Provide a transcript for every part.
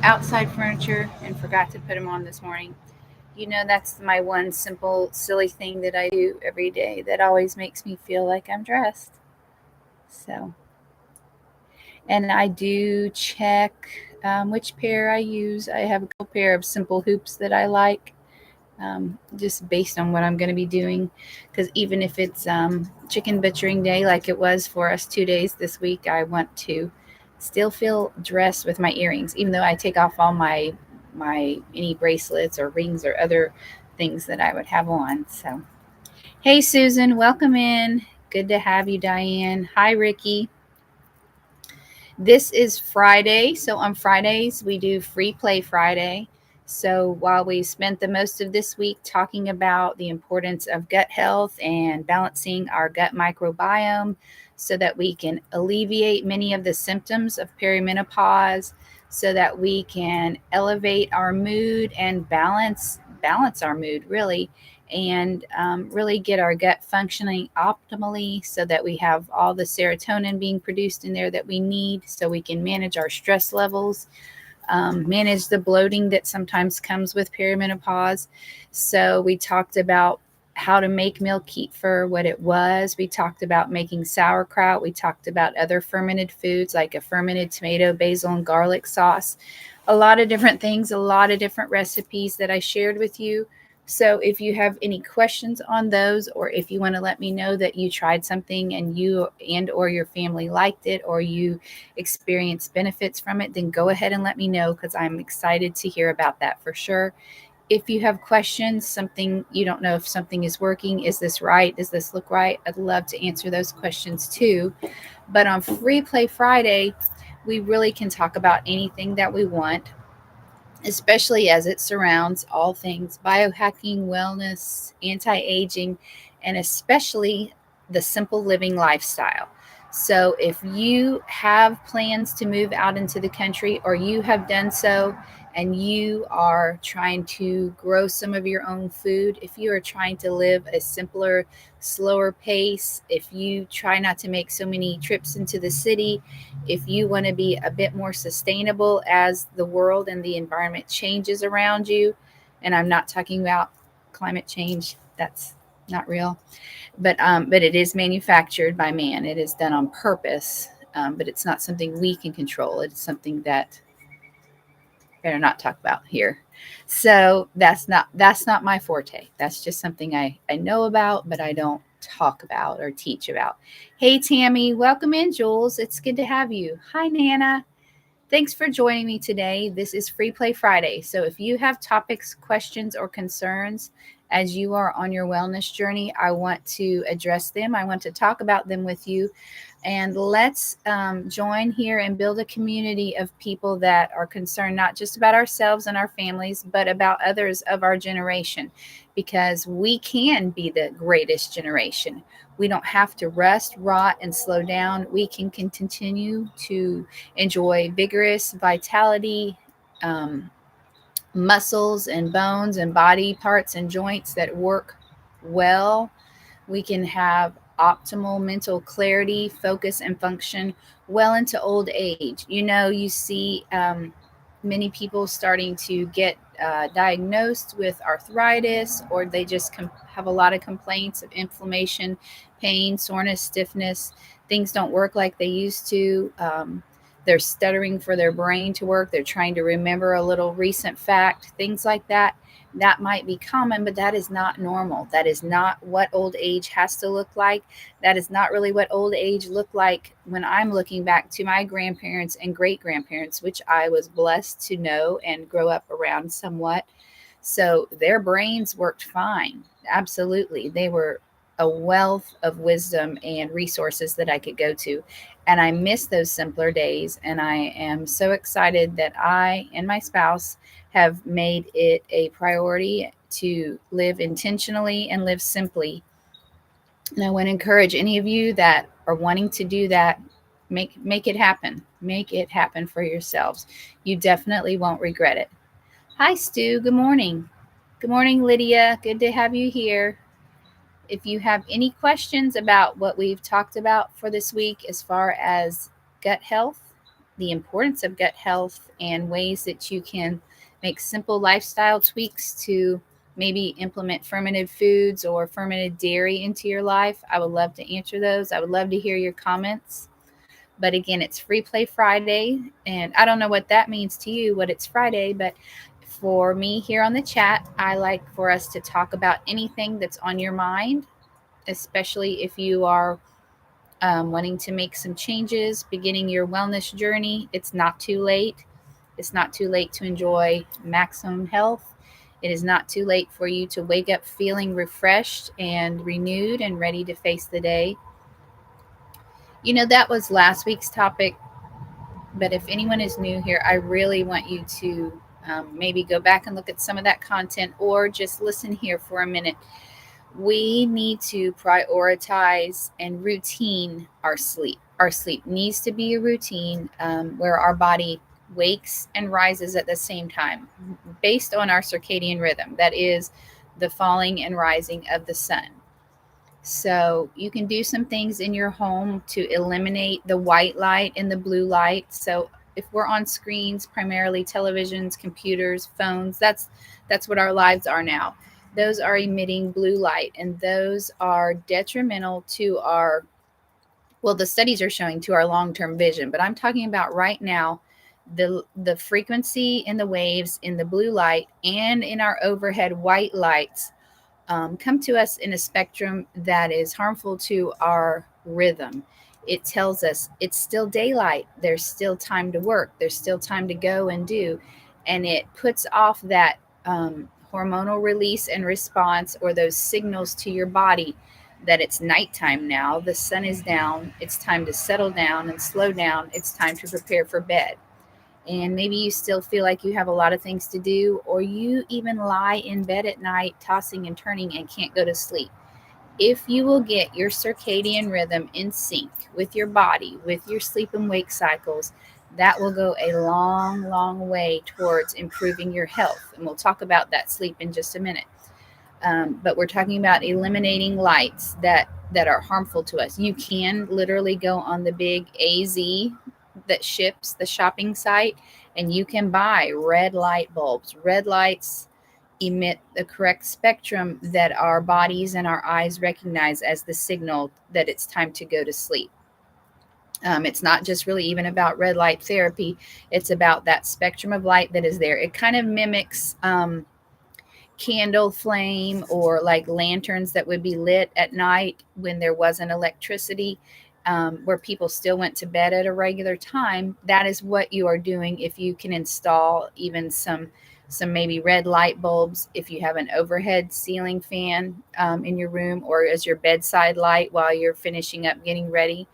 outside furniture and forgot to put them on this morning. That's my one simple, silly thing that I do every day that always makes me feel like I'm dressed. So, and I do check which pair I use. I have a couple pair of simple hoops that I like, just based on what I'm going to be doing. Because even if it's chicken butchering day, like it was for us 2 days this week, I want to still feel dressed with my earrings, even though I take off all my any bracelets or rings or other things that I would have on. So, hey Susan, welcome in. Good to have you, Diane. Hi, Ricky. This is Friday. So on Fridays, we do Free Play Friday. So while we spent the most of this week talking about the importance of gut health and balancing our gut microbiome so that we can alleviate many of the symptoms of perimenopause, so that we can elevate our mood and balance our mood really, and really get our gut functioning optimally so that we have all the serotonin being produced in there that we need so we can manage our stress levels, manage the bloating that sometimes comes with perimenopause. So we talked about how to make milk kefir, what it was. We talked about making sauerkraut. We talked about other fermented foods like a fermented tomato, basil, and garlic sauce. A lot of different things, a lot of different recipes that I shared with you. So if you have any questions on those, or if you want to let me know that you tried something and you and or your family liked it, or you experienced benefits from it, then go ahead and let me know, because I'm excited to hear about that for sure. If you have questions, something you don't know if something is working, is this right? Does this look right? I'd love to answer those questions too. But on Free Play Friday, we really can talk about anything that we want, especially as it surrounds all things biohacking, wellness, anti aging, and especially the simple living lifestyle. So, if you have plans to move out into the country, or you have done so, and you are trying to grow some of your own food, if you are trying to live a simpler, slower pace, if you try not to make so many trips into the city, if you want to be a bit more sustainable as the world and the environment changes around you, and I'm not talking about climate change, that's not real, but it is manufactured by man. It is done on purpose, but it's not something we can control. It's something that better not talk about here. So that's not my forte. That's just something I know about, but I don't talk about or teach about. Hey Tammy, welcome in, Jules. It's good to have you. Hi Nana. Thanks for joining me today. This is Free Play Friday. So if you have topics, questions, or concerns as you are on your wellness journey, I want to address them. I want to talk about them with you. And let's join here and build a community of people that are concerned not just about ourselves and our families, but about others of our generation, because we can be the greatest generation. We don't have to rust, rot, and slow down. We can continue to enjoy vigorous vitality, um, muscles and bones and body parts and joints that work well. We can have optimal mental clarity, focus, and function well into old age. You see many people starting to get diagnosed with arthritis, or they just have a lot of complaints of inflammation, pain, soreness, stiffness. Things don't work like they used to. They're stuttering for their brain to work. They're trying to remember a little recent fact, things like that. That might be common, but that is not normal. That is not what old age has to look like. That is not really what old age looked like when I'm looking back to my grandparents and great grandparents, which I was blessed to know and grow up around somewhat. So their brains worked fine. Absolutely. They were a wealth of wisdom and resources that I could go to. And I miss those simpler days. And I am so excited that I and my spouse have made it a priority to live intentionally and live simply. And I want to encourage any of you that are wanting to do that, make it happen. Make it happen for yourselves. You definitely won't regret it. Hi, Stu. Good morning. Good morning, Lydia. Good to have you here. If you have any questions about what we've talked about for this week as far as gut health, the importance of gut health and ways that you can make simple lifestyle tweaks to maybe implement fermented foods or fermented dairy into your life, I would love to answer those. I would love to hear your comments. But again, it's Freeplay Friday. And I don't know what that means to you, what it's Friday, but for me here on the chat, I like for us to talk about anything that's on your mind, especially if you are wanting to make some changes, beginning your wellness journey. It's not too late. It's not too late to enjoy maximum health. It is not too late for you to wake up feeling refreshed and renewed and ready to face the day. That was last week's topic, but if anyone is new here, I really want you to maybe go back and look at some of that content or just listen here for a minute. We need to prioritize and routine our sleep. Our sleep needs to be a routine where our body wakes and rises at the same time based on our circadian rhythm. That is the falling and rising of the sun. So you can do some things in your home to eliminate the white light and the blue light. So if we're on screens, primarily televisions, computers, phones, that's what our lives are now. Those are emitting blue light, and those are detrimental to our, well, the studies are showing to our long-term vision, but I'm talking about right now the frequency in the waves in the blue light and in our overhead white lights come to us in a spectrum that is harmful to our rhythm. It tells us it's still daylight. There's still time to work. There's still time to go and do. And it puts off that hormonal release and response, or those signals to your body that it's nighttime now. The sun is down. It's time to settle down and slow down. It's time to prepare for bed. And maybe you still feel like you have a lot of things to do, or you even lie in bed at night tossing and turning and can't go to sleep. If you will get your circadian rhythm in sync with your body, with your sleep and wake cycles, that will go a long, long way towards improving your health. And we'll talk about that sleep in just a minute. But we're talking about eliminating lights that are harmful to us. You can literally go on the big AZ that ships the shopping site, and you can buy red light bulbs. Red lights emit the correct spectrum that our bodies and our eyes recognize as the signal that it's time to go to sleep. It's not just really even about red light therapy. It's about that spectrum of light that is there. It kind of mimics candle flame, or like lanterns that would be lit at night when there wasn't electricity, where people still went to bed at a regular time. That is what you are doing if you can install even some maybe red light bulbs, if you have an overhead ceiling fan in your room, or as your bedside light while you're finishing up getting ready.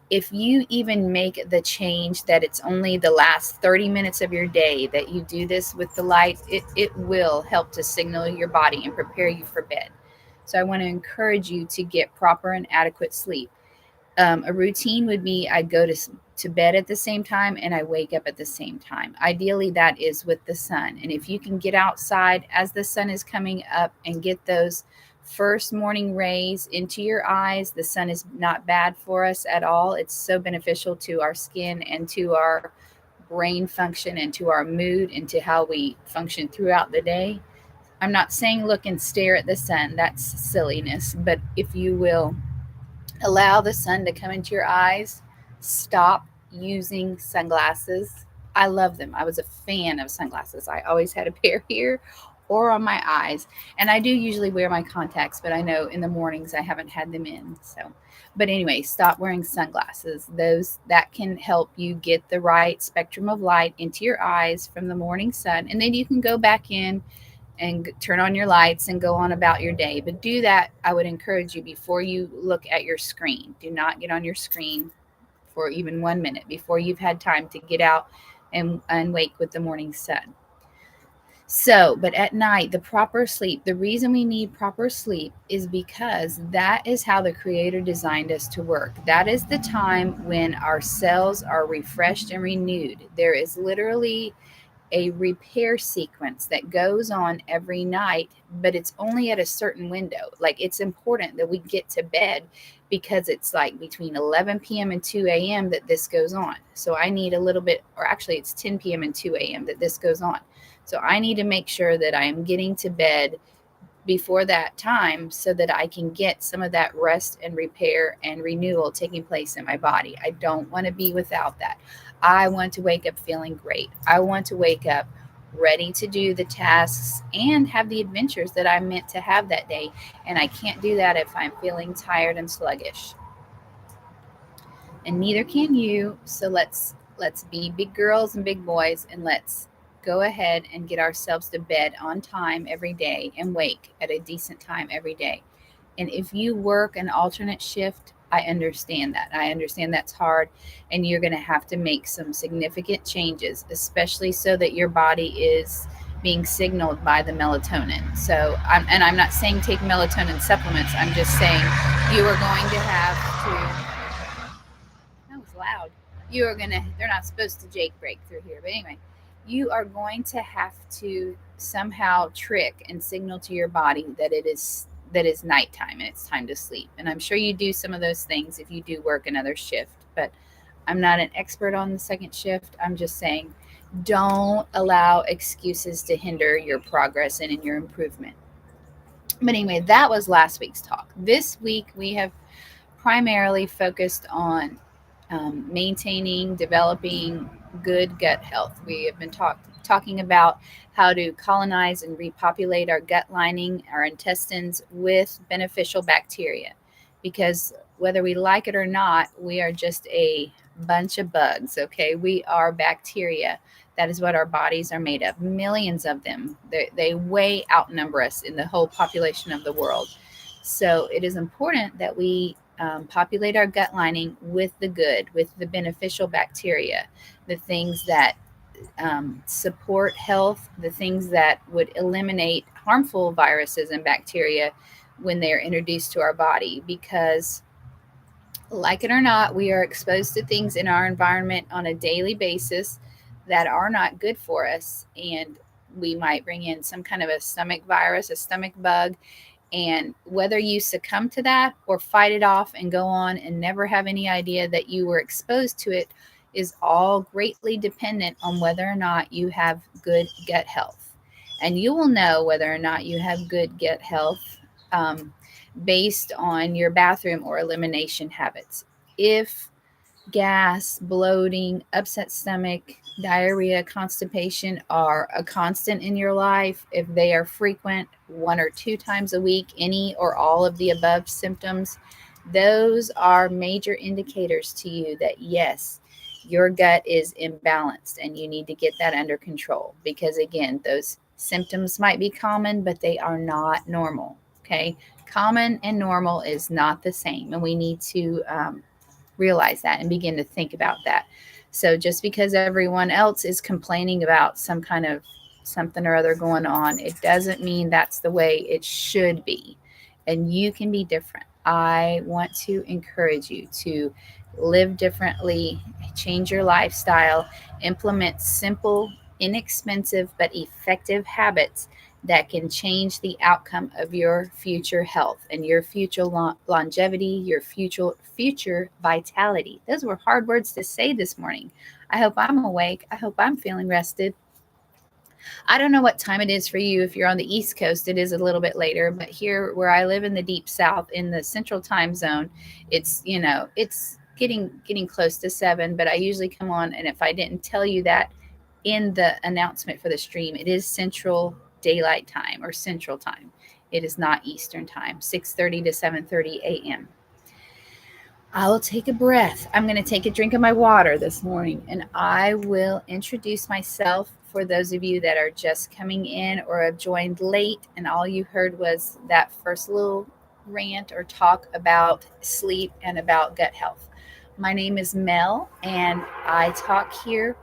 If you even make the change that it's only the last 30 minutes of your day that you do this with the light, it will help to signal your body and prepare you for bed. So I want to encourage you to get proper and adequate sleep. A routine would be I go to bed at the same time and I wake up at the same time. Ideally, that is with the sun. And if you can get outside as the sun is coming up and get those first morning rays into your eyes, the sun is not bad for us at all. It's so beneficial to our skin and to our brain function and to our mood and to how we function throughout the day. I'm not saying look and stare at the sun. That's silliness. But if you will allow the sun to come into your eyes, stop using sunglasses. I love them. I was a fan of sunglasses. I always had a pair here or on my eyes. And I do usually wear my contacts, but I know in the mornings I haven't had them in. So, but anyway, stop wearing sunglasses. Those that can help you get the right spectrum of light into your eyes from the morning sun. And then you can go back in and turn on your lights and go on about your day. But do that, I would encourage you, before you look at your screen. Do not get on your screen for even 1 minute before you've had time to get out and wake with the morning sun. So, but at night, the proper sleep, the reason we need proper sleep is because that is how the Creator designed us to work. That is the time when our cells are refreshed and renewed. There is literally a repair sequence that goes on every night, but it's only at a certain window. Like, it's important that we get to bed because it's like between 11 p.m. and 2 a.m. that this goes on. So I need a little bit, or actually it's 10 p.m. and 2 a.m. that this goes on. So I need to make sure that I am getting to bed before that time so that I can get some of that rest and repair and renewal taking place in my body. I don't want to be without that. I want to wake up feeling great. I want to wake up ready to do the tasks and have the adventures that I'm meant to have that day. And I can't do that if I'm feeling tired and sluggish. And neither can you. So let's be big girls and big boys, and let's go ahead and get ourselves to bed on time every day and wake at a decent time every day. And if you work an alternate shift, I understand that. I understand that's hard, and you're going to have to make some significant changes, especially so that your body is being signaled by the melatonin. So, I'm not saying take melatonin supplements. I'm just saying you are going to have to. That was loud. You are going to, they're not supposed to Jake break through here. But anyway, you are going to have to somehow trick and signal to your body that is nighttime and it's time to sleep. And I'm sure you do some of those things if you do work another shift. But I'm not an expert on the second shift. I'm just saying don't allow excuses to hinder your progress and in your improvement. But anyway, that was last week's talk. This week we have primarily focused on maintaining, developing good gut health. We have been talking about how to colonize and repopulate our gut lining, our intestines, with beneficial bacteria. Because whether we like it or not, we are just a bunch of bugs, okay? We are bacteria. That is what our bodies are made of. Millions of them. They way outnumber us in the whole population of the world. So it is important that we populate our gut lining with the good, with the beneficial bacteria, the things that support health, the things that would eliminate harmful viruses and bacteria when they're introduced to our body. Because, like it or not, we are exposed to things in our environment on a daily basis that are not good for us. And we might bring in some kind of a stomach virus, a stomach bug, and whether you succumb to that or fight it off and go on and never have any idea that you were exposed to it is all greatly dependent on whether or not you have good gut health. And you will know whether or not you have good gut health based on your bathroom or elimination habits. If gas, bloating, upset stomach, diarrhea, constipation are a constant in your life, if they are frequent, 1 or 2 times a week, any or all of the above symptoms, those are major indicators to you that yes, your gut is imbalanced and you need to get that under control. Because again, those symptoms might be common, but they are not normal. Okay. Common and normal is not the same. And we need to realize that and begin to think about that. So just because everyone else is complaining about some kind of something or other going on, it doesn't mean that's the way it should be. And you can be different. I want to encourage you to live differently, change your lifestyle, implement simple, inexpensive, but effective habits that can change the outcome of your future health and your future longevity, your future vitality. Those were hard words to say this morning. I hope I'm awake. I hope I'm feeling rested. I don't know what time it is for you. If you're on the East Coast, it is a little bit later, but here where I live in the deep South in the central time zone, it's, it's getting close to 7, but I usually come on, and if I didn't tell you that in the announcement for the stream, it is Central Daylight Time or Central Time. It is not Eastern Time, 6:30 to 7:30 a.m. I will take a breath. I'm going to take a drink of my water this morning, and I will introduce myself for those of you that are just coming in or have joined late and all you heard was that first little rant or talk about sleep and about gut health. My name is Mel, and I talk here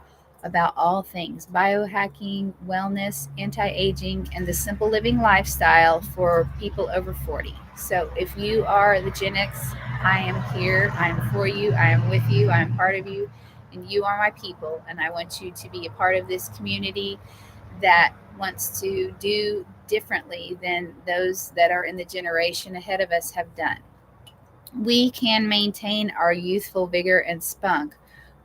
about all things biohacking, wellness, anti-aging, and the simple living lifestyle for people over 40. So if you are the Gen X, I am here. I am for you. I am with you. I am part of you. and you are my people, and I want you to be a part of this community that wants to do differently than those that are in the generation ahead of us have done. We can maintain our youthful vigor and spunk.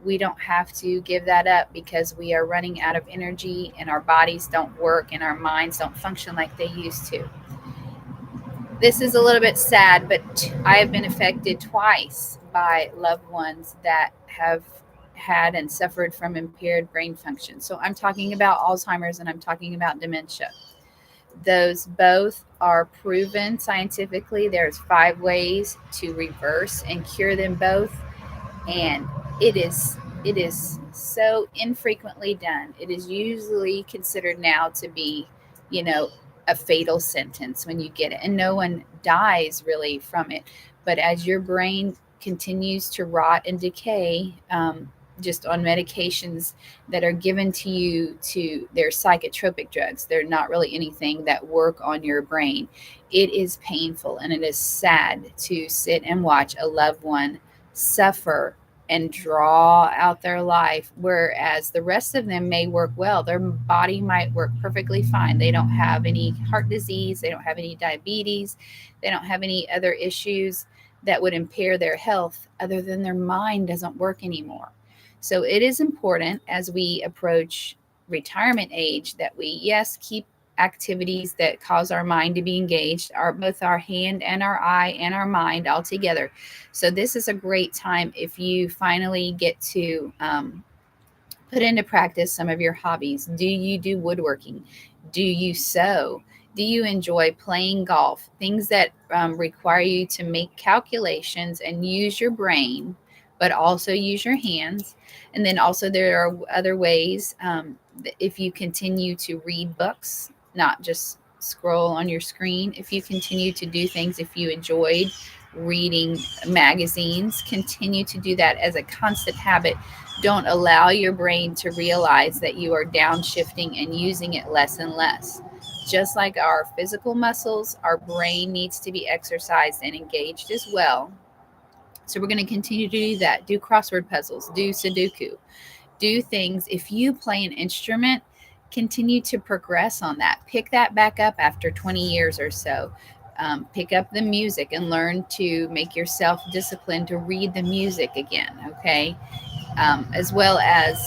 We don't have to give that up because we are running out of energy and our bodies don't work and our minds don't function like they used to. This is a little bit sad, but I have been affected twice by loved ones that have had and suffered from impaired brain function. So I'm talking about Alzheimer's and I'm talking about dementia. Those both are proven scientifically. There's 5 ways to reverse and cure them both, and it is so infrequently done. It is usually considered now to be, you know, a fatal sentence when you get it, and no one dies really from it. But as your brain continues to rot and decay, just on medications that are given to you, to they're psychotropic drugs, they're not really anything that work on your brain. It is painful and it is sad to sit and watch a loved one suffer and draw out their life, whereas the rest of them may work well. Their body might work perfectly fine. They don't have any heart disease, they don't have any diabetes, they don't have any other issues that would impair their health, other than their mind doesn't work anymore. So it is important as we approach retirement age that we, yes, keep activities that cause our mind to be engaged, both our hand and our eye and our mind all together. So this is a great time if you finally get to put into practice some of your hobbies. Do you do woodworking? Do you sew? Do you enjoy playing golf? Things that require you to make calculations and use your brain, but also use your hands. And then also, there are other ways. If you continue to read books, not just scroll on your screen, if you continue to do things, if you enjoyed reading magazines, continue to do that as a constant habit. Don't allow your brain to realize that you are downshifting and using it less and less. Just like our physical muscles, our brain needs to be exercised and engaged as well. So we're going to continue to do that. Do crossword puzzles, do Sudoku, do things. If you play an instrument, continue to progress on that. Pick that back up after 20 years or so. Pick up the music and learn to make yourself disciplined to read the music again, okay? As well as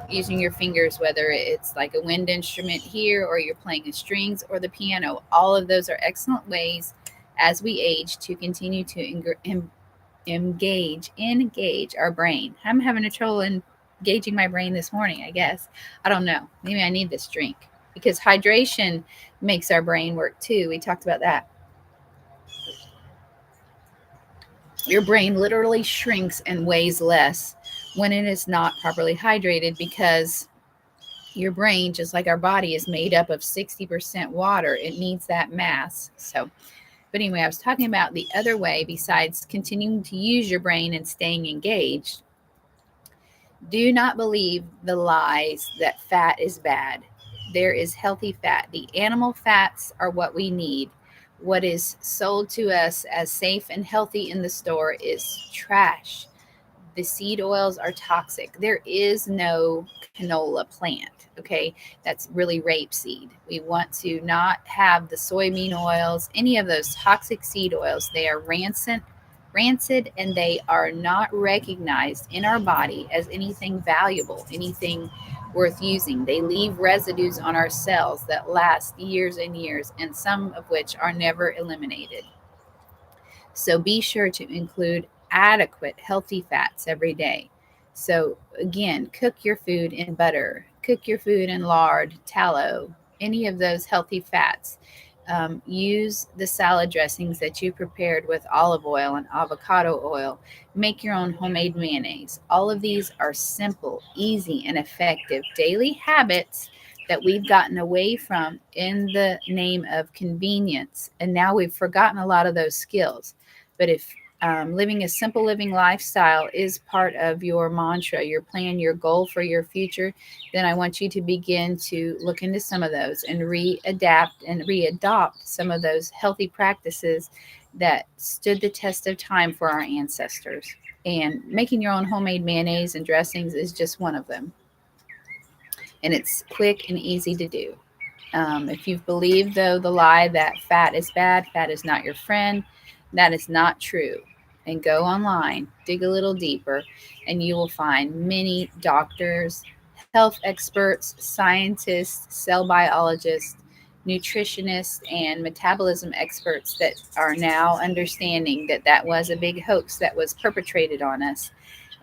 using your fingers, whether it's like a wind instrument here or you're playing the strings or the piano. All of those are excellent ways as we age to continue to engage our brain. I'm having a trouble engaging my brain this morning, I guess. I don't know. Maybe I need this drink because hydration makes our brain work too. We talked about that. Your brain literally shrinks and weighs less when it is not properly hydrated, because your brain, just like our body, is made up of 60% water. It needs that mass. So, but anyway, I was talking about the other way besides continuing to use your brain and staying engaged. Do not believe the lies that fat is bad. There is healthy fat. The animal fats are what we need. What is sold to us as safe and healthy in the store is trash. The seed oils are toxic. There is no canola plant, okay? That's really rapeseed. We want to not have the soybean oils, any of those toxic seed oils. They are rancid, and they are not recognized in our body as anything valuable, anything worth using. They leave residues on our cells that last years and years, and some of which are never eliminated. So be sure to include adequate healthy fats every day. So again, cook your food in butter, cook your food in lard, tallow, any of those healthy fats. Use the salad dressings that you prepared with olive oil and avocado oil. Make your own homemade mayonnaise. All of these are simple, easy, and effective daily habits that we've gotten away from in the name of convenience. And now we've forgotten a lot of those skills. But if living a simple living lifestyle is part of your mantra, your plan, your goal for your future, then I want you to begin to look into some of those and readapt and readopt some of those healthy practices that stood the test of time for our ancestors. And making your own homemade mayonnaise and dressings is just one of them. And it's quick and easy to do. If you've believed, though, the lie that fat is bad, fat is not your friend, that is not true. And go online, dig a little deeper, and you will find many doctors, health experts, scientists, cell biologists, nutritionists, and metabolism experts that are now understanding that that was a big hoax that was perpetrated on us.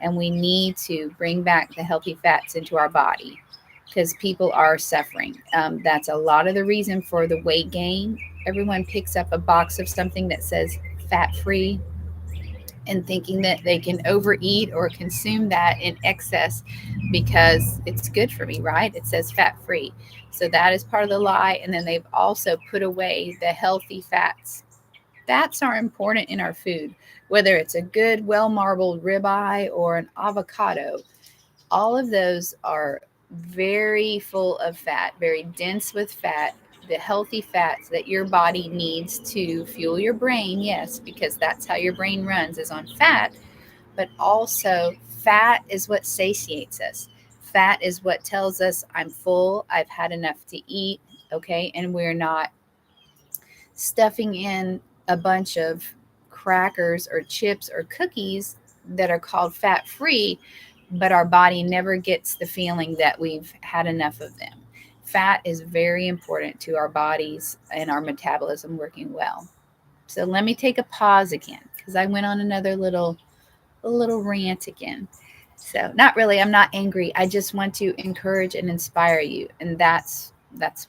And we need to bring back the healthy fats into our body because people are suffering. That's a lot of the reason for the weight gain. Everyone picks up a box of something that says fat free and thinking that they can overeat or consume that in excess because it's good for me, right? It says fat free. So that is part of the lie. And then they've also put away the healthy fats. Fats are important in our food, whether it's a good, well marbled ribeye or an avocado. All of those are very full of fat, very dense with fat, the healthy fats that your body needs to fuel your brain. Yes, because that's how your brain runs, is on fat. But also, fat is what satiates us. Fat is what tells us I'm full, I've had enough to eat, okay? And we're not stuffing in a bunch of crackers or chips or cookies that are called fat free, but our body never gets the feeling that we've had enough of them. Fat is very important to our bodies and our metabolism working well. So let me take a pause again because I went on another little rant again. So not really, I'm not angry. I just want to encourage and inspire you. And that's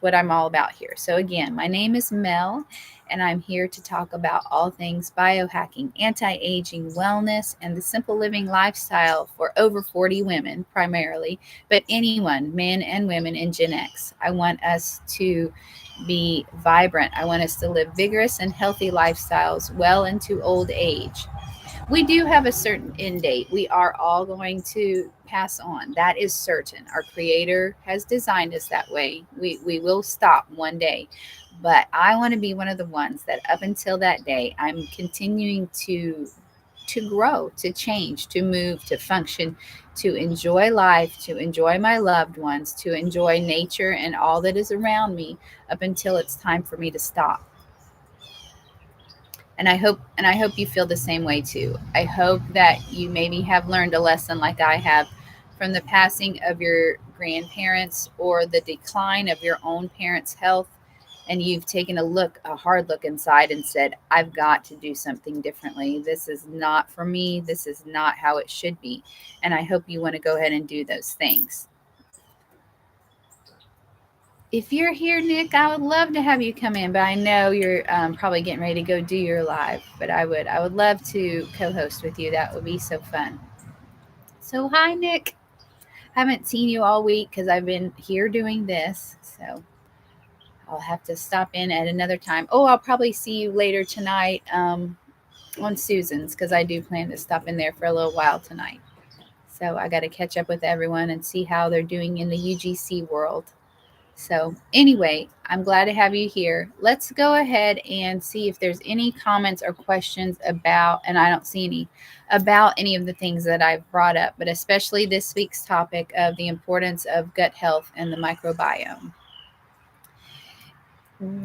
what I'm all about here. So again, my name is Mel and I'm here to talk about all things biohacking, anti-aging, wellness, and the simple living lifestyle for over 40 women primarily, but anyone, men and women in Gen X. I want us to be vibrant. I want us to live vigorous and healthy lifestyles well into old age. We do have a certain end date. We are all going to pass on. That is certain. Our Creator has designed us that way. We will stop one day. But I want to be one of the ones that up until that day, I'm continuing to grow, to change, to move, to function, to enjoy life, to enjoy my loved ones, to enjoy nature and all that is around me up until it's time for me to stop. And I hope you feel the same way too. I hope that you maybe have learned a lesson like I have from the passing of your grandparents or the decline of your own parents' health, and you've taken a hard look inside and said, I've got to do something differently. This is not for me. This is not how it should be. And I hope you want to go ahead and do those things. If you're here, Nick, I would love to have you come in, but I know you're probably getting ready to go do your live. But I would love to co-host with you. That would be so fun. So hi, Nick. Haven't seen you all week because I've been here doing this. So I'll have to stop in at another time. Oh, I'll probably see you later tonight on Susan's because I do plan to stop in there for a little while tonight. So I got to catch up with everyone and see how they're doing in the UGC world. So, anyway, I'm glad to have you here. Let's go ahead and see if there's any comments or questions about, and I don't see any, about any of the things that I've brought up, but especially this week's topic of the importance of gut health and the microbiome.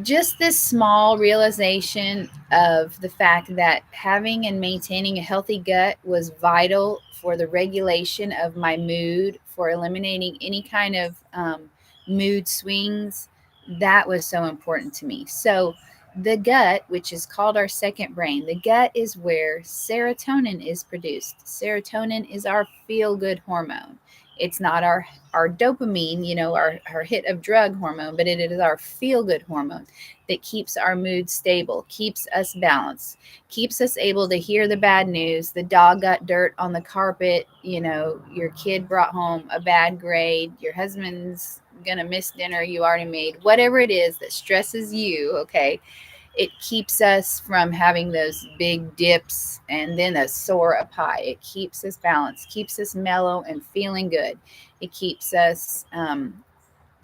Just this small realization of the fact that having and maintaining a healthy gut was vital for the regulation of my mood, for eliminating any kind of mood swings. That was so important to me. So, the gut, which is called our second brain, the gut is where serotonin is produced. Serotonin is our feel good hormone. It's not our dopamine, our hit of drug hormone, but it is our feel good hormone that keeps our mood stable, keeps us balanced, keeps us able to hear the bad news. The dog got dirt on the carpet, your kid brought home a bad grade, your husband's going to miss dinner you already made, whatever it is that stresses you, okay? It keeps us from having those big dips and then a soar up high. It keeps us balanced, keeps us mellow and feeling good. It keeps us, I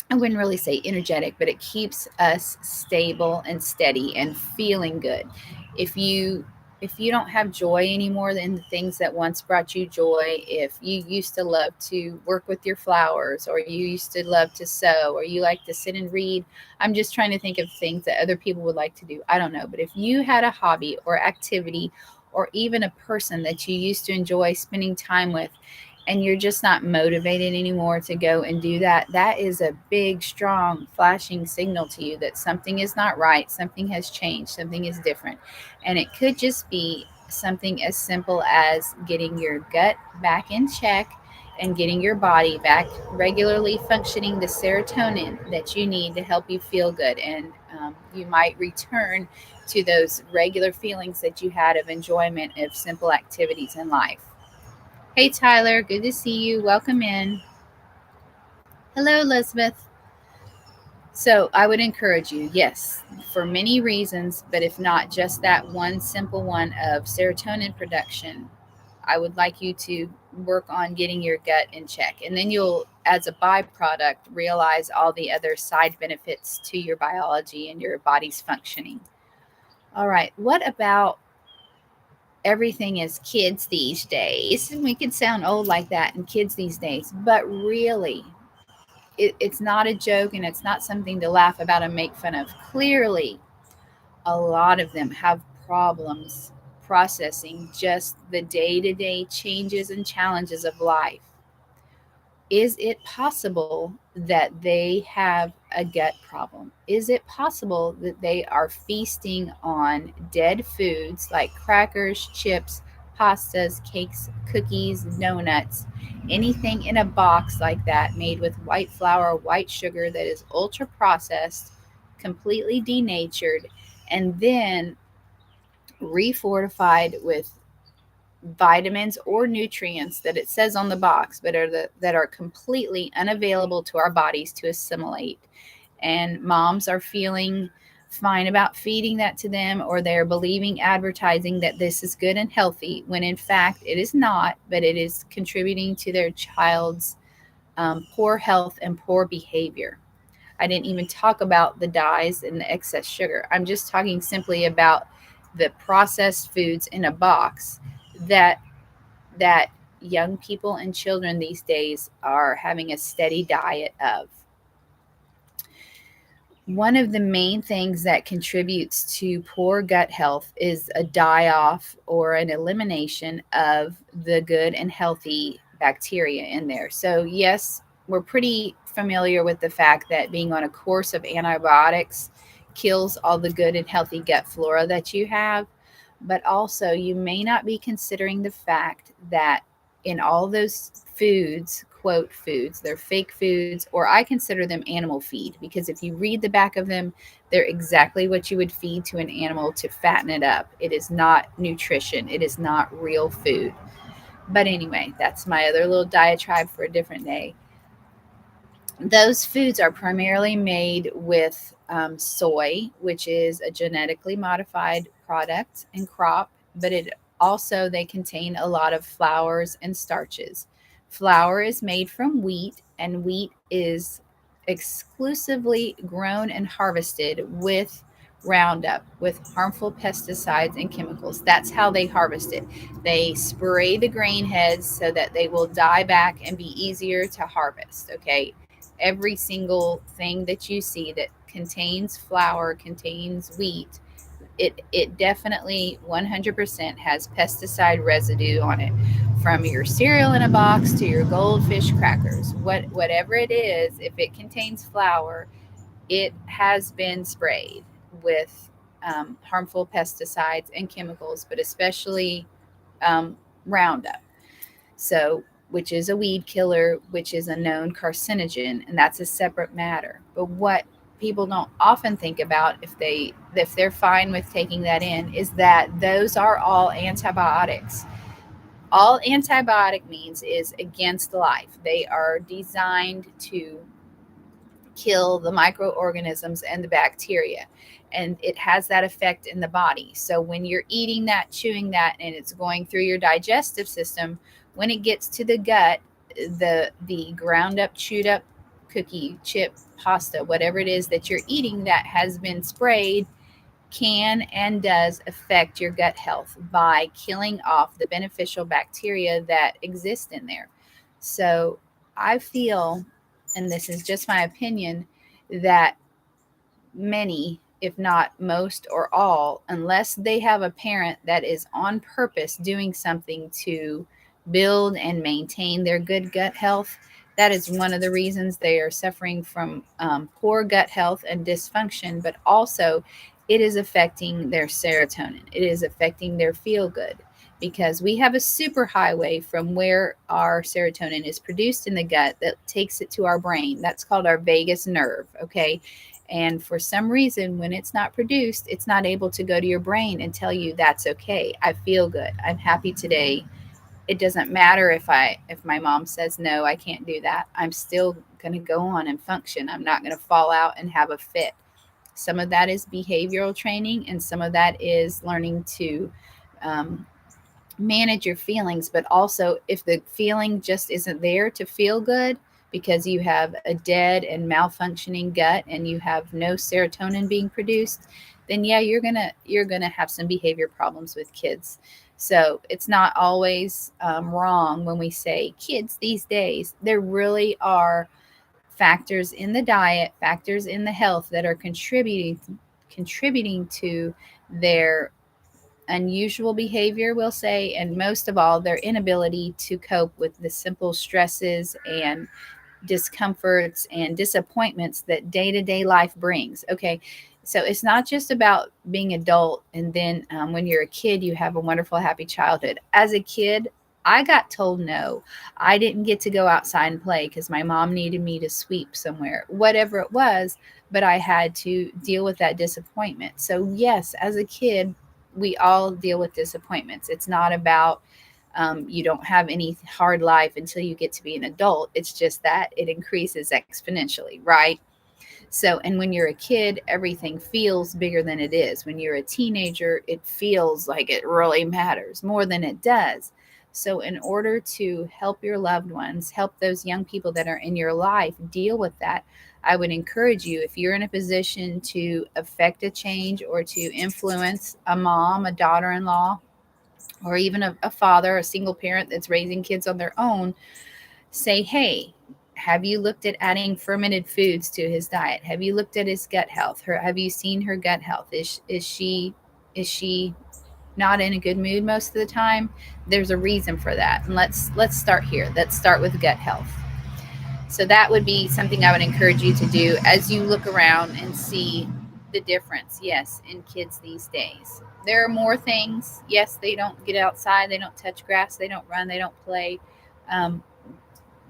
wouldn't really say energetic, but it keeps us stable and steady and feeling good. If you if you don't have joy anymore in the things that once brought you joy, if you used to love to work with your flowers, or you used to love to sew, or you like to sit and read, I'm just trying to think of things that other people would like to do. I don't know. But if you had a hobby or activity, or even a person that you used to enjoy spending time with, and you're just not motivated anymore to go and do that, that is a big, strong, flashing signal to you that something is not right, something has changed, something is different. And it could just be something as simple as getting your gut back in check and getting your body back regularly functioning the serotonin that you need to help you feel good. And you might return to those regular feelings that you had of enjoyment of simple activities in life. Hey, Tyler, good to see you. Welcome in. Hello, Elizabeth. So, I would encourage you, yes, for many reasons, but if not just that one simple one of serotonin production, I would like you to work on getting your gut in check. And then you'll, as a byproduct, realize all the other side benefits to your biology and your body's functioning. All right, what about everything is kids these days? We could sound old like that, and kids these days, but really, it's not a joke, and it's not something to laugh about and make fun of. Clearly, a lot of them have problems processing just the day to day changes and challenges of life. Is it possible that they have a gut problem? Is it possible that they are feasting on dead foods like crackers, chips, pastas, cakes, cookies, donuts, anything in a box like that made with white flour, white sugar that is ultra processed, completely denatured, and then refortified with vitamins or nutrients that it says on the box, but that are completely unavailable to our bodies to assimilate. And moms are feeling fine about feeding that to them, or they're believing advertising that this is good and healthy, when in fact it is not, but it is contributing to their child's poor health and poor behavior. I didn't even talk about the dyes and the excess sugar. I'm just talking simply about the processed foods in a box that that young people and children these days are having a steady diet of. One of the main things that contributes to poor gut health is a die off or an elimination of the good and healthy bacteria in there. So, yes, we're pretty familiar with the fact that being on a course of antibiotics kills all the good and healthy gut flora that you have. But also, you may not be considering the fact that in all those foods, quote foods, they're fake foods, or I consider them animal feed, because if you read the back of them, they're exactly what you would feed to an animal to fatten it up. It is not nutrition, it is not real food. But anyway, that's my other little diatribe for a different day. Those foods are primarily made with soy, which is a genetically modified product and crop, but it also they contain a lot of flours and starches. Flour is made from wheat, and wheat is exclusively grown and harvested with Roundup, with harmful pesticides and chemicals. That's how they harvest it. They spray the grain heads so that they will die back and be easier to harvest. Okay, every single thing that you see that contains flour, contains wheat, it definitely 100% has pesticide residue on it, from your cereal in a box to your goldfish crackers. Whatever it is, if it contains flour, it has been sprayed with harmful pesticides and chemicals, but especially Roundup. So, which is a weed killer, which is a known carcinogen, and that's a separate matter. But what people don't often think about, if they're fine with taking that in, is that those are all antibiotics. All antibiotic means is against life. They are designed to kill the microorganisms and the bacteria, and it has that effect in the body. So when you're eating that, chewing that, and it's going through your digestive system, when it gets to the gut, the ground up, chewed up cookie, chip, pasta, whatever it is that you're eating that has been sprayed, can and does affect your gut health by killing off the beneficial bacteria that exist in there. So I feel, and this is just my opinion, that many, if not most or all, unless they have a parent that is on purpose doing something to build and maintain their good gut health, that is one of the reasons they are suffering from poor gut health and dysfunction, but also it is affecting their serotonin. It is affecting their feel good because we have a superhighway from where our serotonin is produced in the gut that takes it to our brain. That's called our vagus nerve. Okay. And for some reason, when it's not produced, it's not able to go to your brain and tell you that's okay. I feel good. I'm happy today. It doesn't matter if my mom says no, I can't do that. I'm still going to go on and function. I'm not going to fall out and have a fit. Some of that is behavioral training, and some of that is learning to um, manage your feelings. But also, if the feeling just isn't there to feel good because you have a dead and malfunctioning gut and you have no serotonin being produced, then yeah, you're gonna have some behavior problems with kids. So it's not always wrong when we say kids these days. There really are factors in the diet, factors in the health that are contributing to their unusual behavior, we'll say, and most of all, their inability to cope with the simple stresses and discomforts and disappointments that day to day life brings. Okay. So it's not just about being adult and then when you're a kid, you have a wonderful, happy childhood. As a kid, I got told no. I didn't get to go outside and play because my mom needed me to sweep somewhere, whatever it was, but I had to deal with that disappointment. So, yes, as a kid, we all deal with disappointments. It's not about you don't have any hard life until you get to be an adult. It's just that it increases exponentially, right? So, and when you're a kid, everything feels bigger than it is. When you're a teenager, it feels like it really matters more than it does. So, in order to help your loved ones, help those young people that are in your life deal with that, I would encourage you, if you're in a position to affect a change or to influence a mom, a daughter in law, or even a father, a single parent that's raising kids on their own, say, hey, have you looked at adding fermented foods to his diet? Have you looked at his gut health? Have you seen her gut health? Is she not in a good mood most of the time? There's a reason for that. And let's start here. Let's start with gut health. So that would be something I would encourage you to do as you look around and see the difference, yes, in kids these days. There are more things. Yes, they don't get outside, they don't touch grass, they don't run, they don't play. Um,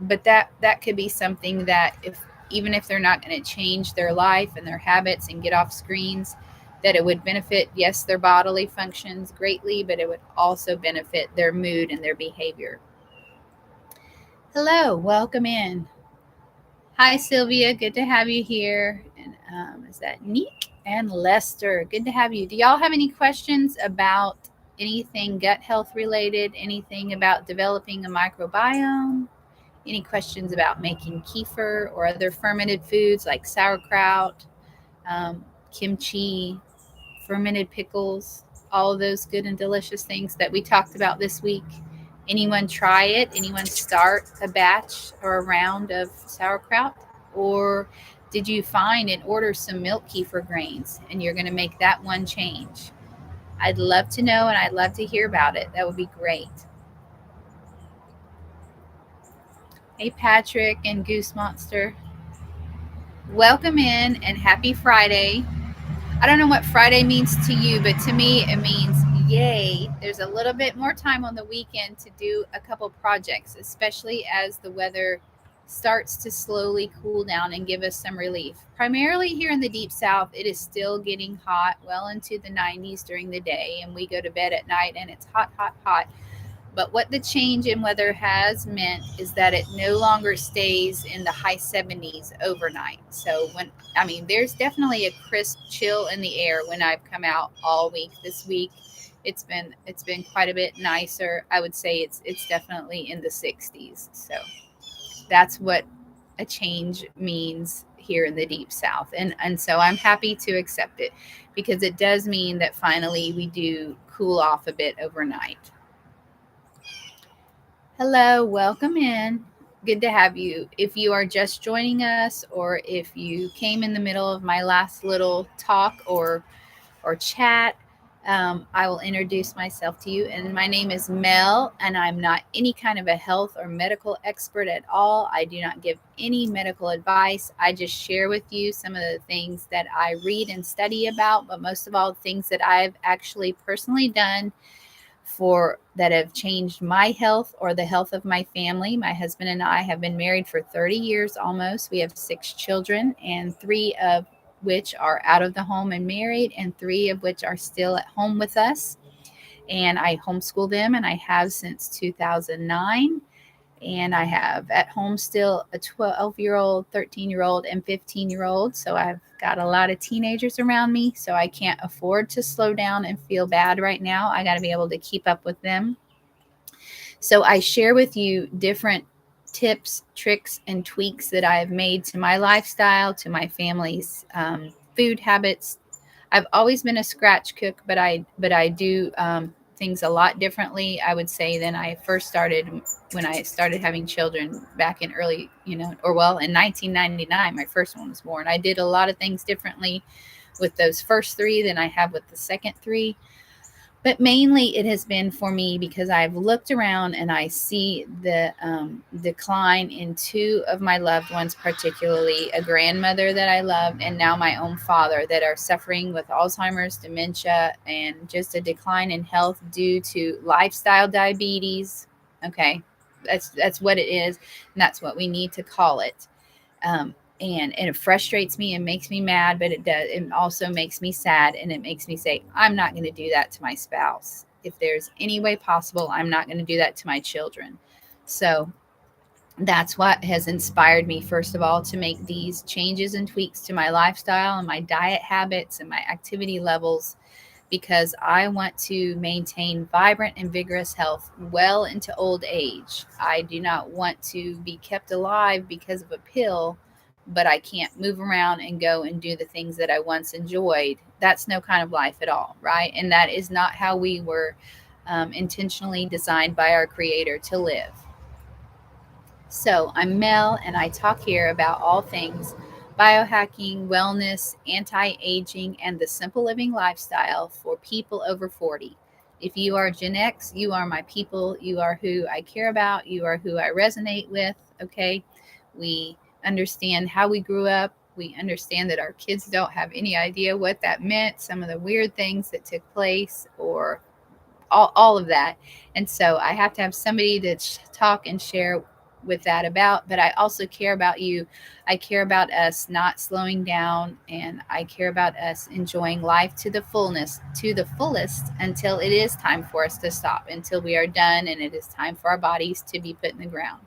but that could be something that if even if they're not going to change their life and their habits and get off screens, that it would benefit, yes, their bodily functions greatly, but it would also benefit their mood and their behavior. Hello, welcome in. Hi, Sylvia. Good to have you here. And is that Neek and Lester? Good to have you. Do y'all have any questions about anything gut health related? Anything about developing a microbiome? Any questions about making kefir or other fermented foods like sauerkraut, kimchi, fermented pickles, all of those good and delicious things that we talked about this week? Anyone try it? Anyone start a batch or a round of sauerkraut? Or did you find and order some milk kefir grains and you're going to make that one change? I'd love to know and I'd love to hear about it. That would be great. Hey, Patrick and Goose Monster. Welcome in and happy Friday. I don't know what Friday means to you, but to me, it means yay. There's a little bit more time on the weekend to do a couple projects, especially as the weather starts to slowly cool down and give us some relief. Primarily here in the deep south, it is still getting hot, well into the 90s during the day, and we go to bed at night and it's hot, hot, hot. But what the change in weather has meant is that it no longer stays in the high 70s overnight. So there's definitely a crisp chill in the air when I've come out all week this week. It's been quite a bit nicer. I would say it's definitely in the 60s. So that's what a change means here in the deep South. And so I'm happy to accept it, because it does mean that finally we do cool off a bit overnight. Hello, welcome in. Good to have you. If you are just joining us, or if you came in the middle of my last little talk or chat, I will introduce myself to you. And my name is Mel, and I'm not any kind of a health or medical expert at all. I do not give any medical advice. I just share with you some of the things that I read and study about, but most of all, things that I've actually personally done for that have changed my health or the health of my family. My husband and I have been married for 30 years almost. We have 6 children, and 3 of which are out of the home and married, and 3 of which are still at home with us. And I homeschool them, and I have since 2009. And I have at home still a 12-year-old, 13-year-old, and 15-year-old. So I've got a lot of teenagers around me. So I can't afford to slow down and feel bad right now. I got to be able to keep up with them. So I share with you different tips, tricks, and tweaks that I have made to my lifestyle, to my family's food habits. I've always been a scratch cook, but I do things a lot differently, I would say, than I first started when I started having children back in early, in 1999, my first one was born. I did a lot of things differently with those first 3 than I have with the second 3. But mainly it has been for me because I've looked around and I see the decline in 2 of my loved ones, particularly a grandmother that I loved, and now my own father, that are suffering with Alzheimer's, dementia, and just a decline in health due to lifestyle diabetes. Okay, that's what it is, and that's what we need to call it. And it frustrates me and makes me mad, but it also makes me sad, and it makes me say, I'm not going to do that to my spouse. If there's any way possible, I'm not going to do that to my children. So that's what has inspired me, first of all, to make these changes and tweaks to my lifestyle and my diet habits and my activity levels, because I want to maintain vibrant and vigorous health well into old age. I do not want to be kept alive because of a pill, but I can't move around and go and do the things that I once enjoyed. That's no kind of life at all, right? And that is not how we were intentionally designed by our Creator to live. So, I'm Mel, and I talk here about all things biohacking, wellness, anti aging, and the simple living lifestyle for people over 40. If you are Gen X, you are my people. You are who I care about. You are who I resonate with. Okay. We understand how we grew up. We understand that our kids don't have any idea what that meant, some of the weird things that took place, or all of that. And so I have to have somebody to talk and share with that about. But I also care about you. I care about us not slowing down, and I care about us enjoying life to the fullest until it is time for us to stop, until we are done and it is time for our bodies to be put in the ground,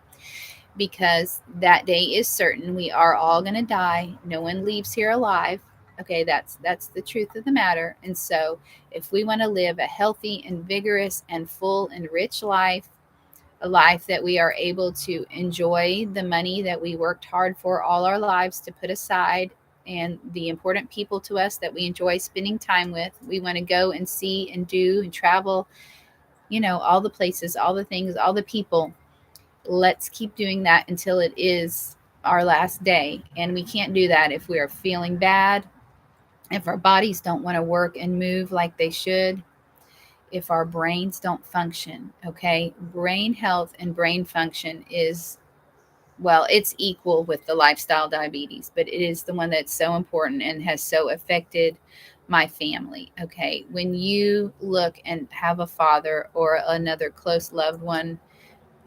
because that day is certain. We are all going to die. No one leaves here alive. Okay, that's the truth of the matter. And so if we want to live a healthy and vigorous and full and rich life, a life that we are able to enjoy the money that we worked hard for all our lives to put aside, and the important people to us that we enjoy spending time with, we want to go and see and do and travel, all the places, all the things, all the people. Let's keep doing that until it is our last day. And we can't do that if we're feeling bad, if our bodies don't want to work and move like they should, if our brains don't function. Okay, brain health and brain function is, well, it's equal with the lifestyle diabetes, but it is the one that's so important and has so affected my family. Okay, when you look and have a father or another close loved one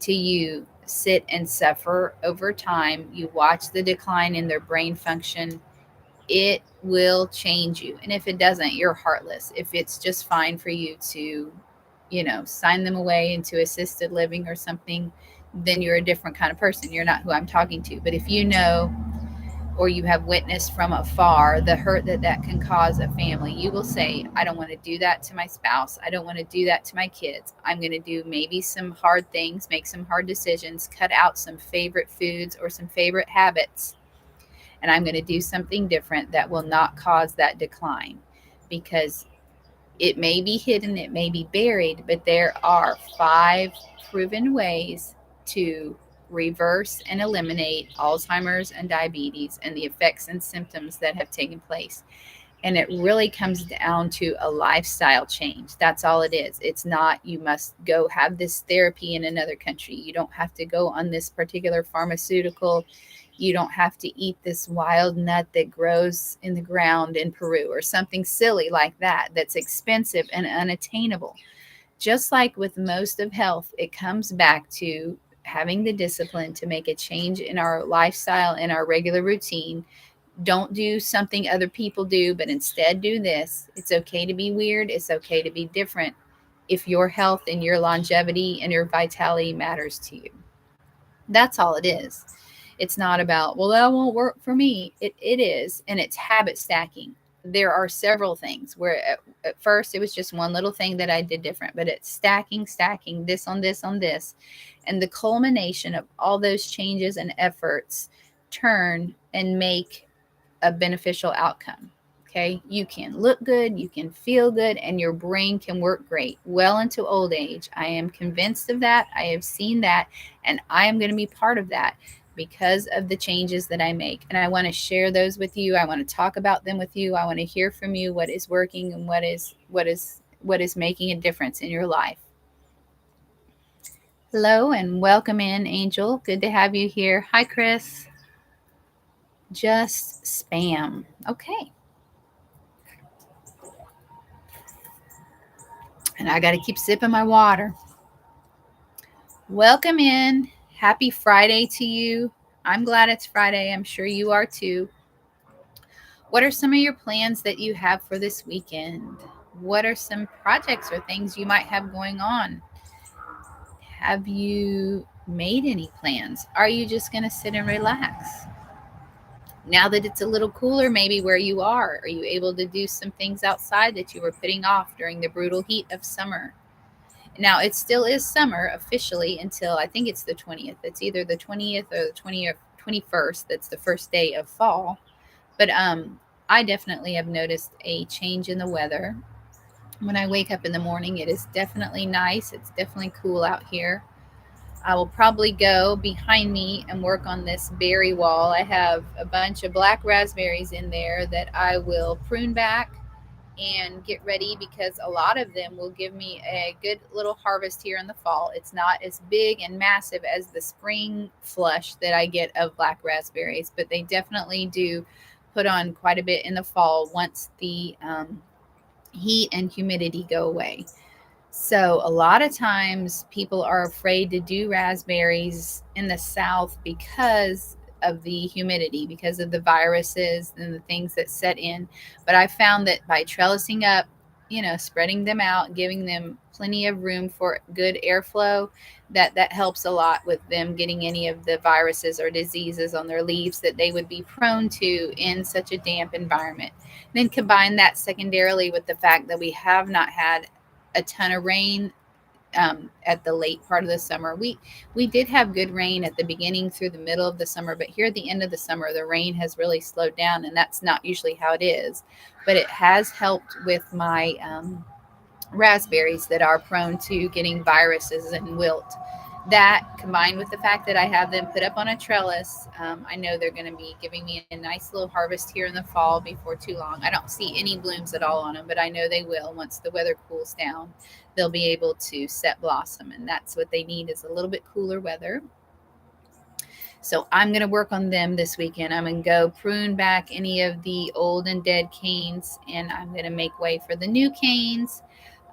to you sit and suffer over time, you watch the decline in their brain function, it will change you. And if it doesn't, you're heartless. If it's just fine for you to, sign them away into assisted living or something, then you're a different kind of person. You're not who I'm talking to. But if you know, or you have witnessed from afar the hurt that can cause a family, you will say, I don't want to do that to my spouse. I don't want to do that to my kids. I'm going to do maybe some hard things, make some hard decisions, cut out some favorite foods or some favorite habits. and I'm going to do something different that will not cause that decline, because it may be hidden, it may be buried, but there are 5 proven ways to reverse and eliminate Alzheimer's and diabetes and the effects and symptoms that have taken place. And it really comes down to a lifestyle change. That's all it is. It's not, you must go have this therapy in another country. You don't have to go on this particular pharmaceutical. You don't have to eat this wild nut that grows in the ground in Peru or something silly like that, that's expensive and unattainable. Just like with most of health, it comes back to having the discipline to make a change in our lifestyle and our regular routine. Don't do something other people do, but instead do this. It's okay to be weird. It's okay to be different if your health and your longevity and your vitality matters to you. That's all it is. It's not about, well, that won't work for me. It is, and it's habit stacking. There are several things where at first it was just one little thing that I did different, but it's stacking this on this on this. And the culmination of all those changes and efforts turn and make a beneficial outcome. Okay. You can look good, you can feel good, and your brain can work great well into old age. I am convinced of that. I have seen that, and I am going to be part of that because of the changes that I make. And I want to share those with you. I want to talk about them with you. I want to hear from you what is working and what is making a difference in your life. Hello and welcome in, Angel. Good to have you here. Hi, Chris. Just spam. Okay. And I got to keep sipping my water. Welcome in. Happy Friday to you. I'm glad it's Friday. I'm sure you are too. What are some of your plans that you have for this weekend? What are some projects or things you might have going on? Have you made any plans? Are you just going to sit and relax? Now that it's a little cooler, maybe where you are you able to do some things outside that you were putting off during the brutal heat of summer? Now, it still is summer officially until I think it's the 20th. It's either the 20th or the 20th, 21st. That's the first day of fall. But I definitely have noticed a change in the weather. When I wake up in the morning, it is definitely nice. It's definitely cool out here. I will probably go behind me and work on this berry wall. I have a bunch of black raspberries in there that I will prune back and get ready, because a lot of them will give me a good little harvest here in the fall. It's not as big and massive as the spring flush that I get of black raspberries, but they definitely do put on quite a bit in the fall once the heat and humidity go away. So a lot of times people are afraid to do raspberries in the South because of the humidity, because of the viruses and the things that set in. But I found that by trellising up, spreading them out, giving them plenty of room for good airflow, that helps a lot with them getting any of the viruses or diseases on their leaves that they would be prone to in such a damp environment. Then combine that secondarily with the fact that we have not had a ton of rain at the late part of the summer. We did have good rain at the beginning through the middle of the summer, but here at the end of the summer, the rain has really slowed down, and that's not usually how it is. But it has helped with my raspberries that are prone to getting viruses and wilt. That combined with the fact that I have them put up on a trellis, I know they're going to be giving me a nice little harvest here in the fall before too long. I don't see any blooms at all on them, but I know they will. Once the weather cools down, they'll be able to set blossom, and that's what they need, is a little bit cooler weather. So I'm going to work on them this weekend. I'm going to go prune back any of the old and dead canes, and I'm going to make way for the new canes.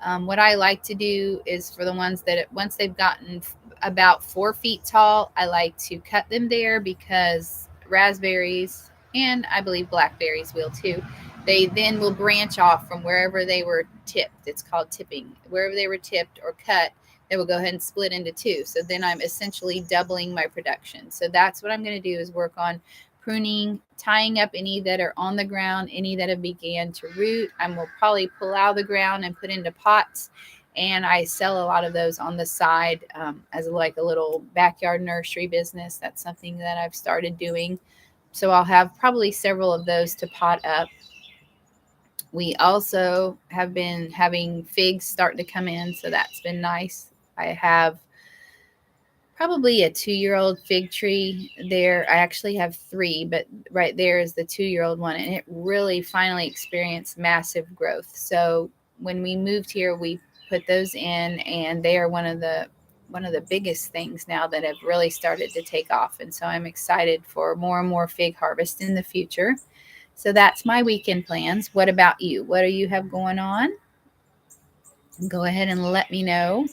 What I like to do is, for the ones that once they've gotten about 4 feet tall, I like to cut them there, because raspberries, and I believe blackberries will too, they then will branch off from wherever they were tipped. It's called tipping. Wherever they were tipped or cut, they will go ahead and split into 2. So then I'm essentially doubling my production. So that's what I'm going to do, is work on pruning, tying up any that are on the ground, any that have began to root. I will probably pull out of the ground and put into pots. And I sell a lot of those on the side as like a little backyard nursery business. That's something that I've started doing So I'll have probably several of those to pot up. We also have been having figs start to come in, so that's been nice. I have probably a 2-year-old fig tree there. I actually have 3, but right there is the 2-year-old one, and it really finally experienced massive growth. So when we moved here, we put those in, and they are one of the biggest things now that have really started to take off. And so I'm excited for more and more fig harvest in the future. So that's my weekend plans. What about you? What do you have going on? Go ahead and let me know.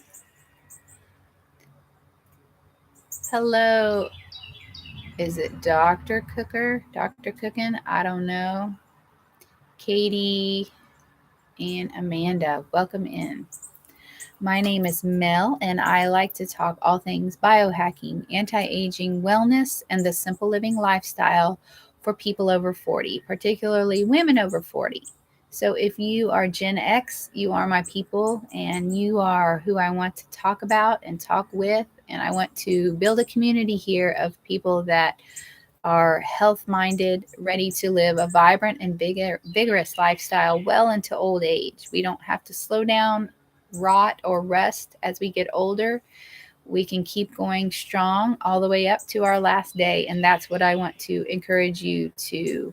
Hello. Is it Dr. Cooker? Dr. Cookin? I don't know. Katie and Amanda, welcome in. My name is Mel, and I like to talk all things biohacking, anti-aging, wellness, and the simple living lifestyle for people over 40, particularly women over 40. So if you are Gen X, you are my people, and you are who I want to talk about and talk with. And I want to build a community here of people that are health minded, ready to live a vibrant and vigorous lifestyle well into old age. We don't have to slow down, rot, or rest as we get older. We can keep going strong all the way up to our last day. And that's what I want to encourage you to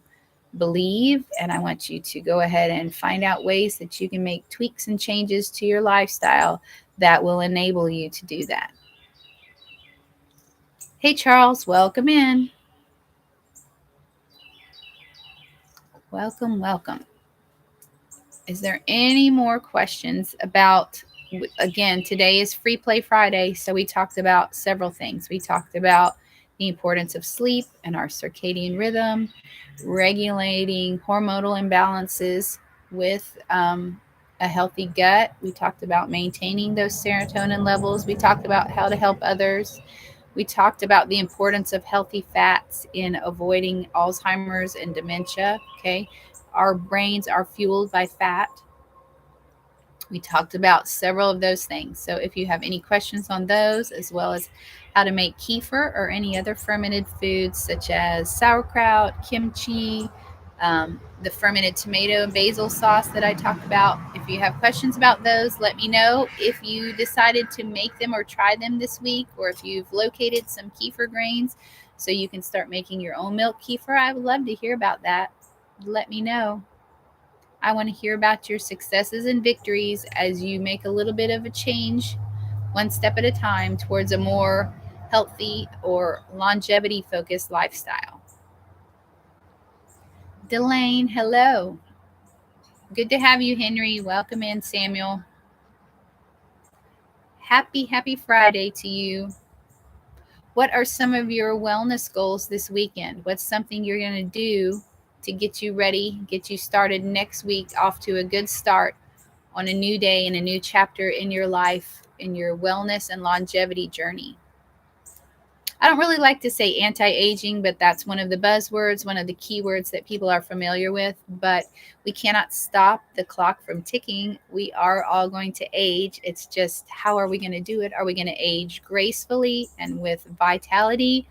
believe. And I want you to go ahead and find out ways that you can make tweaks and changes to your lifestyle that will enable you to do that. Hey, Charles, welcome in. Welcome, welcome. Is there any more questions about, again, today is Freeplay Friday, so we talked about several things. We talked about the importance of sleep and our circadian rhythm, regulating hormonal imbalances with a healthy gut. We talked about maintaining those serotonin levels. We talked about how to help others. We talked about the importance of healthy fats in avoiding Alzheimer's and dementia. Okay. Our brains are fueled by fat. We talked about several of those things. So if you have any questions on those, as well as how to make kefir or any other fermented foods such as sauerkraut, kimchi, the fermented tomato and basil sauce that I talked about. If you have questions about those, let me know. If you decided to make them or try them this week, or if you've located some kefir grains so you can start making your own milk kefir, I would love to hear about that. Let me know. I want to hear about your successes and victories as you make a little bit of a change, one step at a time, towards a more healthy or longevity focused lifestyle. Delane, hello. Good to have you, Henry. Welcome in, Samuel. Happy Friday to you. What are some of your wellness goals this weekend? What's something you're going to do to get you ready, get you started next week off to a good start on a new day and a new chapter in your life, in your wellness and longevity journey? I don't really like to say anti-aging, but that's one of the buzzwords, one of the keywords that people are familiar with. But we cannot stop the clock from ticking. We are all going to age. It's just, how are we going to do it? Are we going to age gracefully and with vitality?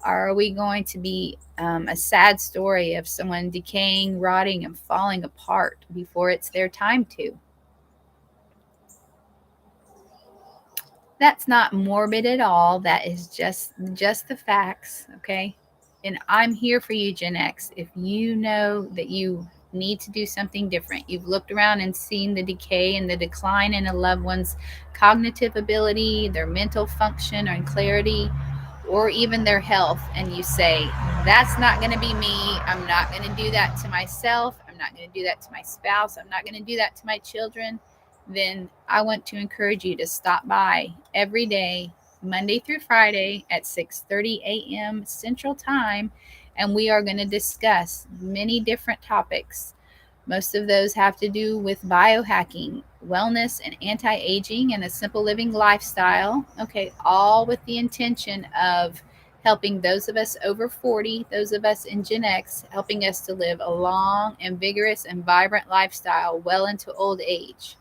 Are we going to be a sad story of someone decaying, rotting, and falling apart before it's their time to? That's not morbid at all. That is just the facts, okay? And I'm here for you, Gen X. If you know that you need to do something different, you've looked around and seen the decay and the decline in a loved one's cognitive ability, their mental function and clarity, or even their health, and you say, that's not going to be me. I'm not going to do that to myself. I'm not going to do that to my spouse. I'm not going to do that to my children. Then I want to encourage you to stop by every day, Monday through Friday at 6:30 a.m. Central Time, and we are going to discuss many different topics. Most of those have to do with biohacking, wellness, and anti-aging, and a simple living lifestyle. Okay, all with the intention of helping those of us over 40, those of us in Gen X, helping us to live a long and vigorous and vibrant lifestyle well into old age.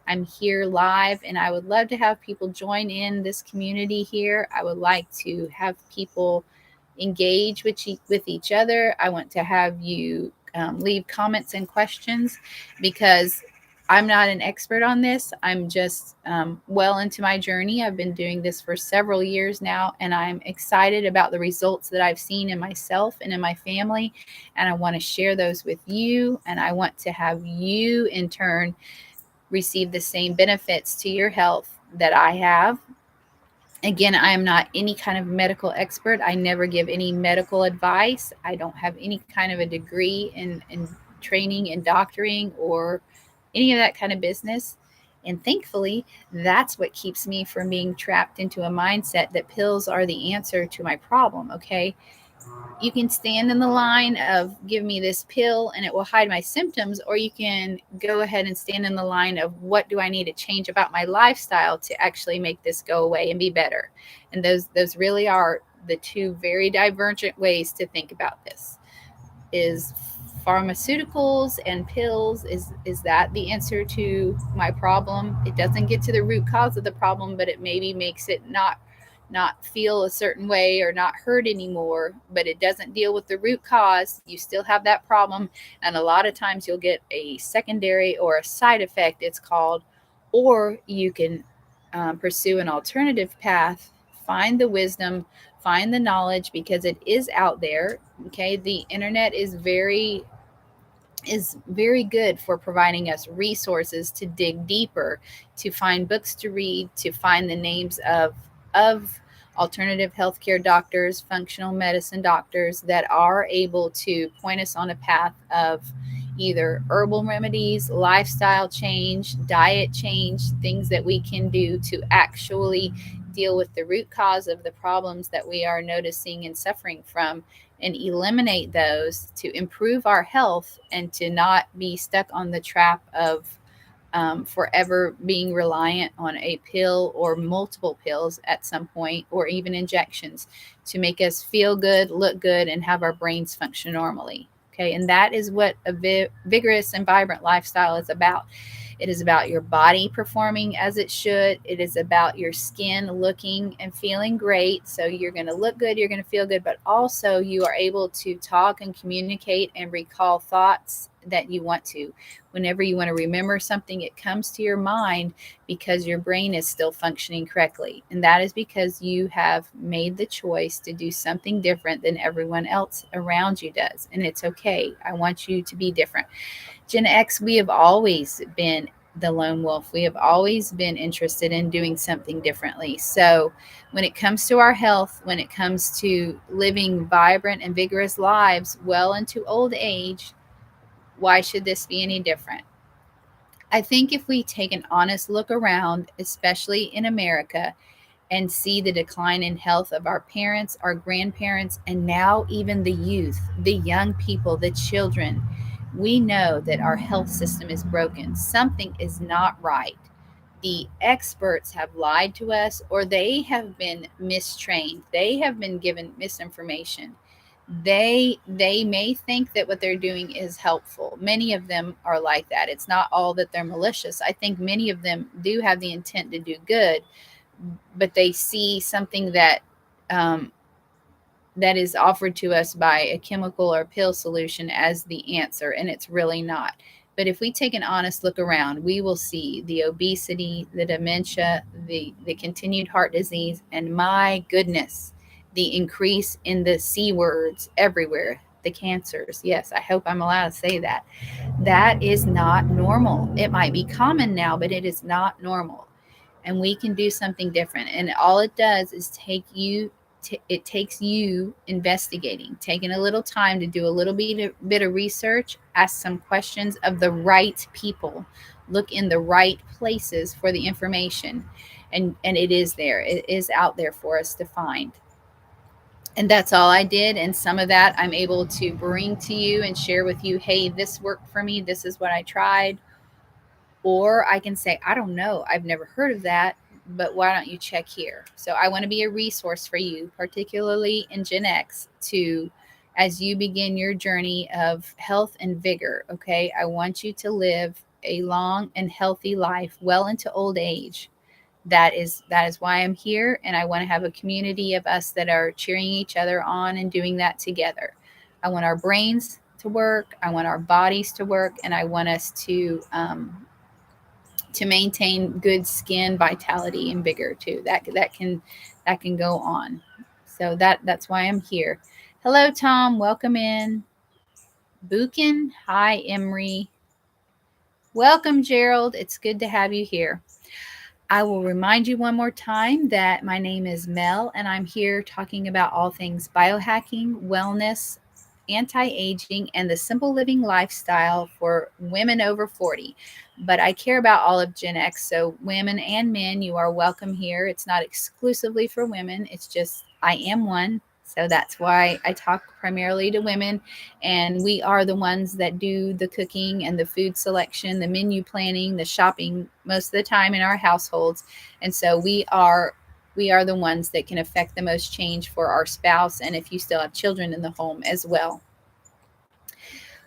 I'm here live, and I would love to have people join in this community here. I would like to have people engage with each other. I want to have you leave comments and questions, because I'm not an expert on this. I'm just well into my journey. I've been doing this for several years now, and I'm excited about the results that I've seen in myself and in my family. And I want to share those with you. And I want to have you, in turn, receive the same benefits to your health that I have. Again, I am not any kind of medical expert. I never give any medical advice. I don't have any kind of a degree in training and doctoring or any of that kind of business. And thankfully, that's what keeps me from being trapped into a mindset that pills are the answer to my problem. Okay. You can stand in the line of give me this pill and it will hide my symptoms, or you can go ahead and stand in the line of what do I need to change about my lifestyle to actually make this go away and be better. And those really are the two very divergent ways to think about this. Is pharmaceuticals and pills, is that the answer to my problem? It doesn't get to the root cause of the problem, but it maybe makes it not feel a certain way or not hurt anymore, but it doesn't deal with the root cause. You still have that problem, and a lot of times you'll get a secondary or a side effect, it's called. Or you can pursue an alternative path, find the wisdom, find the knowledge, because it is out there. Okay, the internet is very good for providing us resources to dig deeper, to find books to read, to find the names of alternative healthcare doctors, functional medicine doctors that are able to point us on a path of either herbal remedies, lifestyle change, diet change, things that we can do to actually deal with the root cause of the problems that we are noticing and suffering from, and eliminate those to improve our health and to not be stuck on the trap of forever being reliant on a pill or multiple pills at some point, or even injections to make us feel good, look good, and have our brains function normally. Okay, and that is what a vigorous and vibrant lifestyle is about. It is about your body performing as it should. It is about your skin looking and feeling great. So you're going to look good, you're going to feel good, but also you are able to talk and communicate and recall thoughts that you want to. Whenever you want to remember something, it comes to your mind because your brain is still functioning correctly. And that is because you have made the choice to do something different than everyone else around you does. And it's okay. I want you to be different. Gen X, we have always been the lone wolf. We have always been interested in doing something differently. So, when it comes to our health, when it comes to living vibrant and vigorous lives well into old age, why should this be any different? I think if we take an honest look around, especially in America, and see the decline in health of our parents, our grandparents, and now even the youth, the young people, the children, we know that our health system is broken. Something is not right. The experts have lied to us, or they have been mistrained. They have been given misinformation. They may think that what they're doing is helpful. Many of them are like that. It's not all that they're malicious. I think many of them do have the intent to do good, but they see something um, that is offered to us by a chemical or pill solution as the answer, and it's really not. But if we take an honest look around, we will see the obesity, the dementia, the continued heart disease, and my goodness, the increase in the C words everywhere, the cancers. Yes, I hope I'm allowed to say that. That is not normal. It might be common now, but it is not normal. And we can do something different. And all it does is it takes you investigating, taking a little time to do a little bit of research, ask some questions of the right people, look in the right places for the information, and it is there. It is out there for us to find. And that's all I did. And some of that I'm able to bring to you and share with you. Hey, this worked for me. This is what I tried. Or I can say, I don't know, I've never heard of that, but why don't you check here? So I want to be a resource for you, particularly in Gen X, to as you begin your journey of health and vigor. Okay. I want you to live a long and healthy life well into old age. that is why I'm here, and I want to have a community of us that are cheering each other on and doing that together. I want our brains to work, I want our bodies to work, and I want us to maintain good skin vitality and vigor too. That can go on. So that's why I'm here. Hello, Tom. Welcome in. Buchan. Hi, Emery. Welcome, Gerald. It's good to have you here. I will remind you one more time that my name is Mel, and I'm here talking about all things biohacking, wellness, anti aging, and the simple living lifestyle for women over 40. But I care about all of Gen X, so women and men, you are welcome here. It's not exclusively for women, it's just I am one. So that's why I talk primarily to women, and we are the ones that do the cooking and the food selection, the menu planning, the shopping most of the time in our households. And so we are the ones that can affect the most change for our spouse, and if you still have children in the home as well.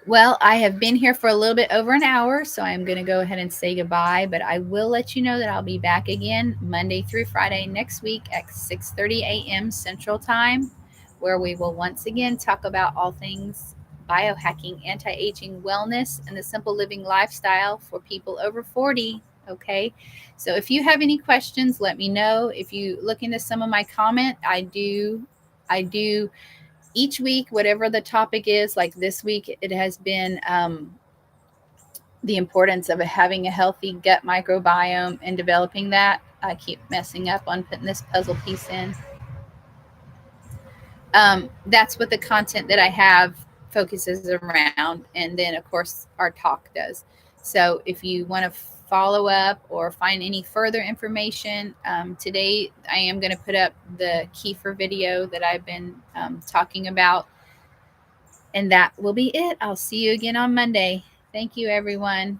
Well, I have been here for a little bit over an hour, so I'm going to go ahead and say goodbye, but I will let you know that I'll be back again Monday through Friday next week at 6:30 a.m. Central Time, where we will once again talk about all things biohacking, anti-aging, wellness, and the simple living lifestyle for people over 40. Okay. So if you have any questions, let me know. If you look into some of my comment, I do each week, whatever the topic is. Like this week, it has been the importance of having a healthy gut microbiome and developing that. I keep messing up on putting this puzzle piece in. That's what the content that I have focuses around. And then, of course, our talk does. So if you want to follow up or find any further information, today I am going to put up the kefir video that I've been talking about. And that will be it. I'll see you again on Monday. Thank you, everyone.